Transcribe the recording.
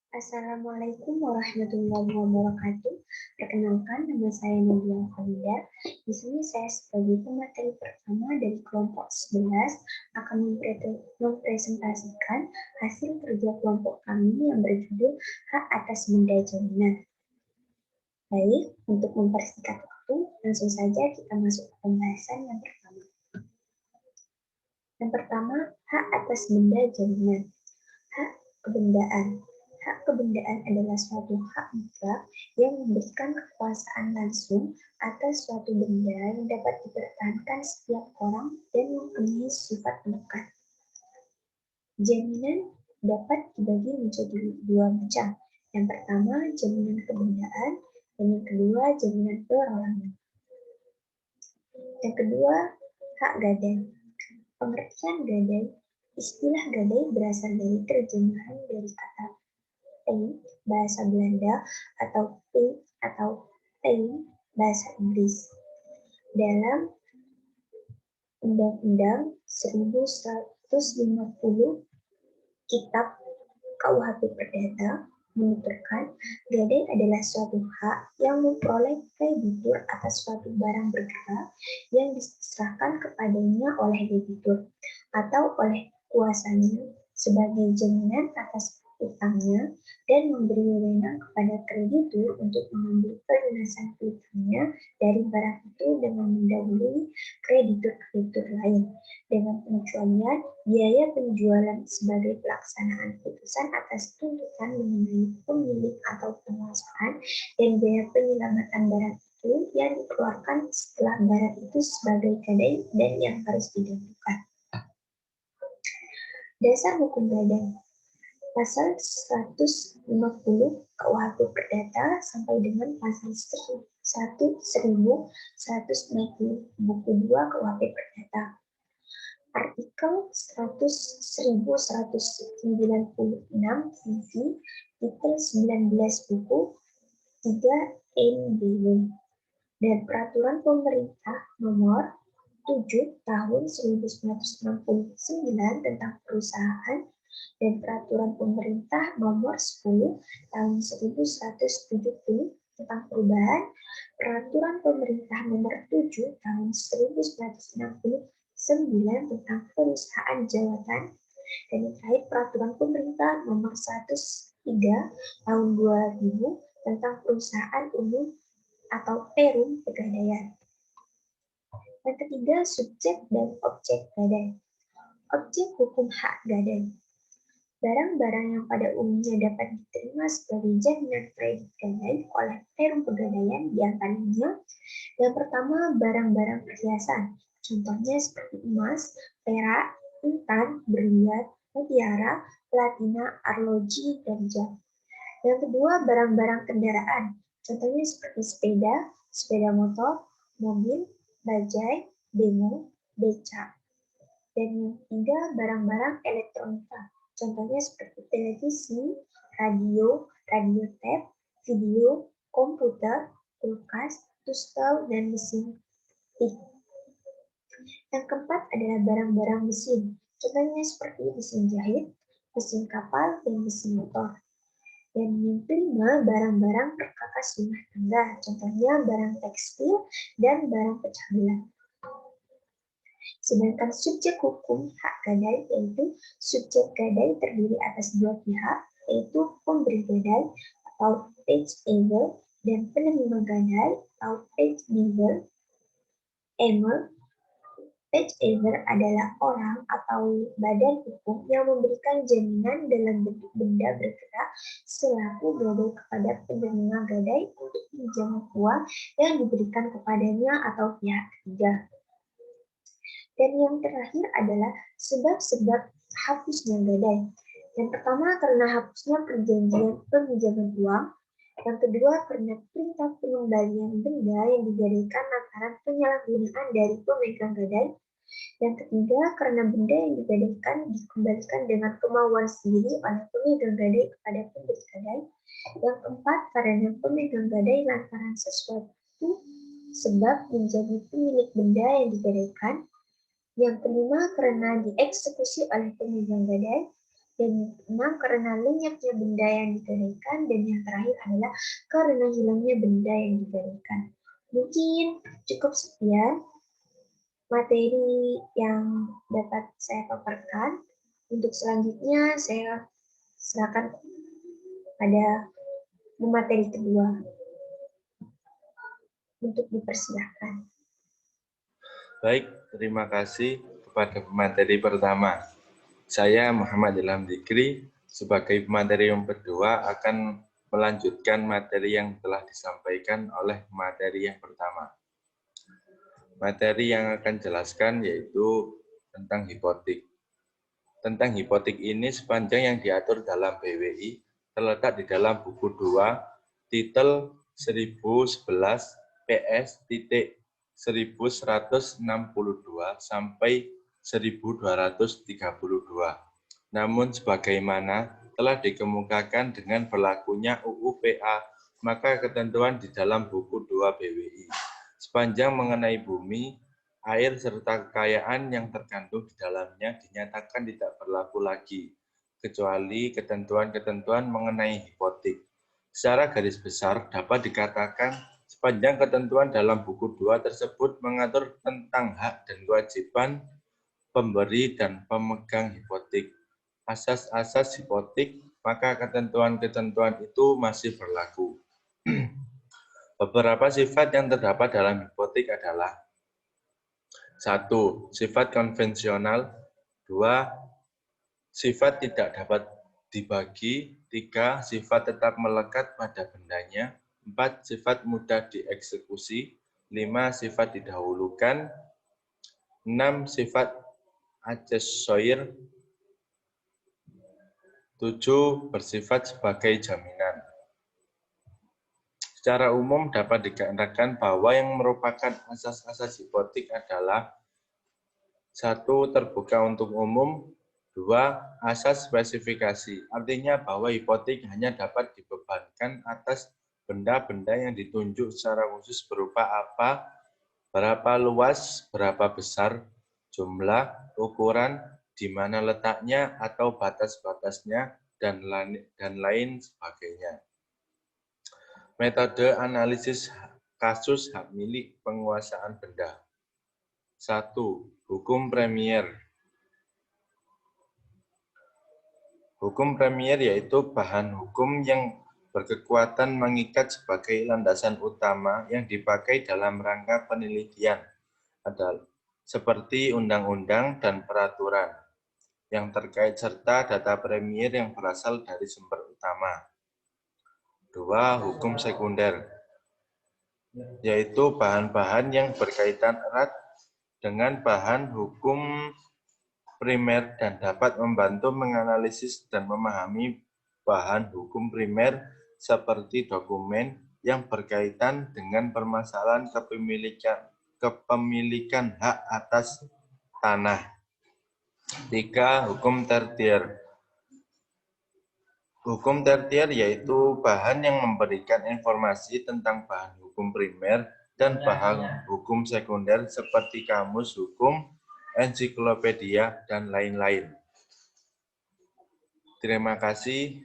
Assalamualaikum warahmatullahi wabarakatuh. Perkenalkan, nama saya Nadia Farida. Di sini saya sebagai pemateri pertama dari kelompok 11 akan mempresentasikan hasil kerja kelompok kami yang berjudul Hak Atas Benda Jaminan. Baik, untuk mempersingkat waktu, langsung saja kita masuk ke pembahasan yang pertama. Yang pertama, hak atas benda jaminan. Hak kebendaan. Hak kebendaan adalah suatu hak mutlak yang memberikan kekuasaan langsung atas suatu benda yang dapat dipertahankan setiap orang dan mempunyai sifat melekat. Jaminan dapat dibagi menjadi dua macam. Yang pertama, jaminan kebendaan, dan yang kedua, jaminan perorangan. Yang kedua, hak gadai. Pengertian gadai. Istilah gadai berasal dari terjemahan dari kata bahasa Belanda atau P atau bahasa Inggris. Dalam Undang-Undang 1150 Kitab KUHP Perdata menuturkan gadai adalah suatu hak yang memperoleh kreditur atas suatu barang bergerak yang diserahkan kepadanya oleh debitur atau oleh kuasanya sebagai jaminan atas utangnya dan memberi wewenang kepada kreditur untuk mengambil pelunasan utangnya dari barang itu dengan mendahului kreditur-kreditur lain, dengan pengecualian biaya penjualan sebagai pelaksanaan putusan atas tuntutan mengenai pemilik atau penguasaan dan biaya penyelamatan barang itu yang dikeluarkan setelah barang itu sebagai gadai dan yang harus didahulukan. Dasar hukum gadai. Pasal 150 KUHP Perdata sampai dengan pasal 1190 buku 2 KUHP Perdata. Artikel 1196 visi titel 19 buku 3 NBW dan Peraturan Pemerintah Nomor 7 Tahun 1969 tentang Perusahaan dan Peraturan Pemerintah Nomor 10 Tahun 1170 tentang Perubahan Peraturan Pemerintah Nomor 7 Tahun 1969 tentang Perusahaan Jawatan dan yang terakhir Peraturan Pemerintah Nomor 103 Tahun 2000 tentang Perusahaan Umum atau Perum Pegadaian. Yang ketiga, subjek dan objek gadai. Objek hukum hak gadai. Barang-barang yang pada umumnya dapat diterima sebagai jaminan kredit gadai oleh Perum Pegadaian diantaranya yang pertama, barang-barang perhiasan. Contohnya seperti emas, perak, intan, berlian, mutiara, platina, arloji, dan jam. Yang kedua, barang-barang kendaraan. Contohnya seperti sepeda, sepeda motor, mobil, bajai, bemo, becak. Dan yang ketiga, barang-barang elektronika. Contohnya seperti televisi, radio, radio tape, video, komputer, kulkas, tuskel, dan mesin tik. Yang keempat adalah barang-barang mesin. Contohnya seperti mesin jahit, mesin kapal, dan mesin motor. Dan yang kelima, barang-barang perkakas rumah tangga. Contohnya barang tekstil dan barang pecah belah. Sedangkan subjek hukum hak gadai yaitu subjek gadai terdiri atas dua pihak, yaitu pemberi gadai atau page-haver dan penerima gadai atau page-giver. Page-haver adalah orang atau badan hukum yang memberikan jaminan dalam bentuk benda bergerak selaku gadai kepada penerima gadai untuk pinjaman uang yang diberikan kepadanya atau pihak ketiga. Dan yang terakhir adalah sebab-sebab hapusnya gadai. Yang pertama karena hapusnya perjanjian peminjaman uang. Yang kedua karena perintah pengembalian benda yang digadaikan lantaran penyalahgunaan dari pemegang gadai. Yang ketiga karena benda yang digadaikan dikembalikan dengan kemauan sendiri oleh pemegang gadai kepada pemberi gadai. Yang keempat karena pemegang gadai lantaran sesuatu sebab menjadi pemilik benda yang digadaikan. Yang kelima karena dieksekusi oleh pemegang gadai. Dan yang keenam, karena lenyapnya benda yang digadaikan. Dan yang terakhir adalah karena hilangnya benda yang digadaikan. Mungkin cukup sekian materi yang dapat saya paparkan. Untuk selanjutnya saya serahkan pada materi kedua untuk dipersilahkan. Baik, terima kasih kepada pemateri pertama. Saya Muhammad Ilham Dzikri sebagai pemateri yang kedua akan melanjutkan materi yang telah disampaikan oleh materi yang pertama. Materi yang akan jelaskan yaitu tentang hipotek. Tentang hipotek ini sepanjang yang diatur dalam BWI terletak di dalam buku 2, titel 1011 PS titik 1162 sampai 1232. Namun sebagaimana telah dikemukakan dengan berlakunya UU PA, maka ketentuan di dalam buku 2 BWI sepanjang mengenai bumi, air serta kekayaan yang terkandung di dalamnya dinyatakan tidak berlaku lagi, kecuali ketentuan-ketentuan mengenai hipotek. Secara garis besar dapat dikatakan sepanjang ketentuan dalam buku 2 tersebut mengatur tentang hak dan kewajiban pemberi dan pemegang hipotek, asas-asas hipotek, maka ketentuan-ketentuan itu masih berlaku. Beberapa sifat yang terdapat dalam hipotek adalah 1. Sifat konvensional. 2. Sifat tidak dapat dibagi. 3. Sifat tetap melekat pada bendanya. 4. Sifat mudah dieksekusi. 5. Sifat didahulukan. 6. Sifat aksesorir. 7. Bersifat sebagai jaminan. Secara umum dapat dikatakan bahwa yang merupakan asas-asas hipotek adalah 1. Terbuka untuk umum. 2. Asas spesifikasi. Artinya bahwa hipotek hanya dapat dibebankan atas benda-benda yang ditunjuk secara khusus berupa apa, berapa luas, berapa besar, jumlah, ukuran, di mana letaknya atau batas-batasnya, dan lain sebagainya. Metode analisis kasus hak milik penguasaan benda. 1. Hukum premier. Hukum premier yaitu bahan hukum yang berkekuatan mengikat sebagai landasan utama yang dipakai dalam rangka penelitian, adalah seperti undang-undang dan peraturan yang terkait serta data premier yang berasal dari sumber utama. 2. Hukum sekunder, yaitu bahan-bahan yang berkaitan erat dengan bahan hukum primer dan dapat membantu menganalisis dan memahami bahan hukum primer seperti dokumen yang berkaitan dengan permasalahan kepemilikan hak atas tanah. 3. Hukum tertier. Hukum tertier yaitu bahan yang memberikan informasi tentang bahan hukum primer dan bahan hukum sekunder seperti kamus hukum, ensiklopedia, dan lain-lain. Terima kasih.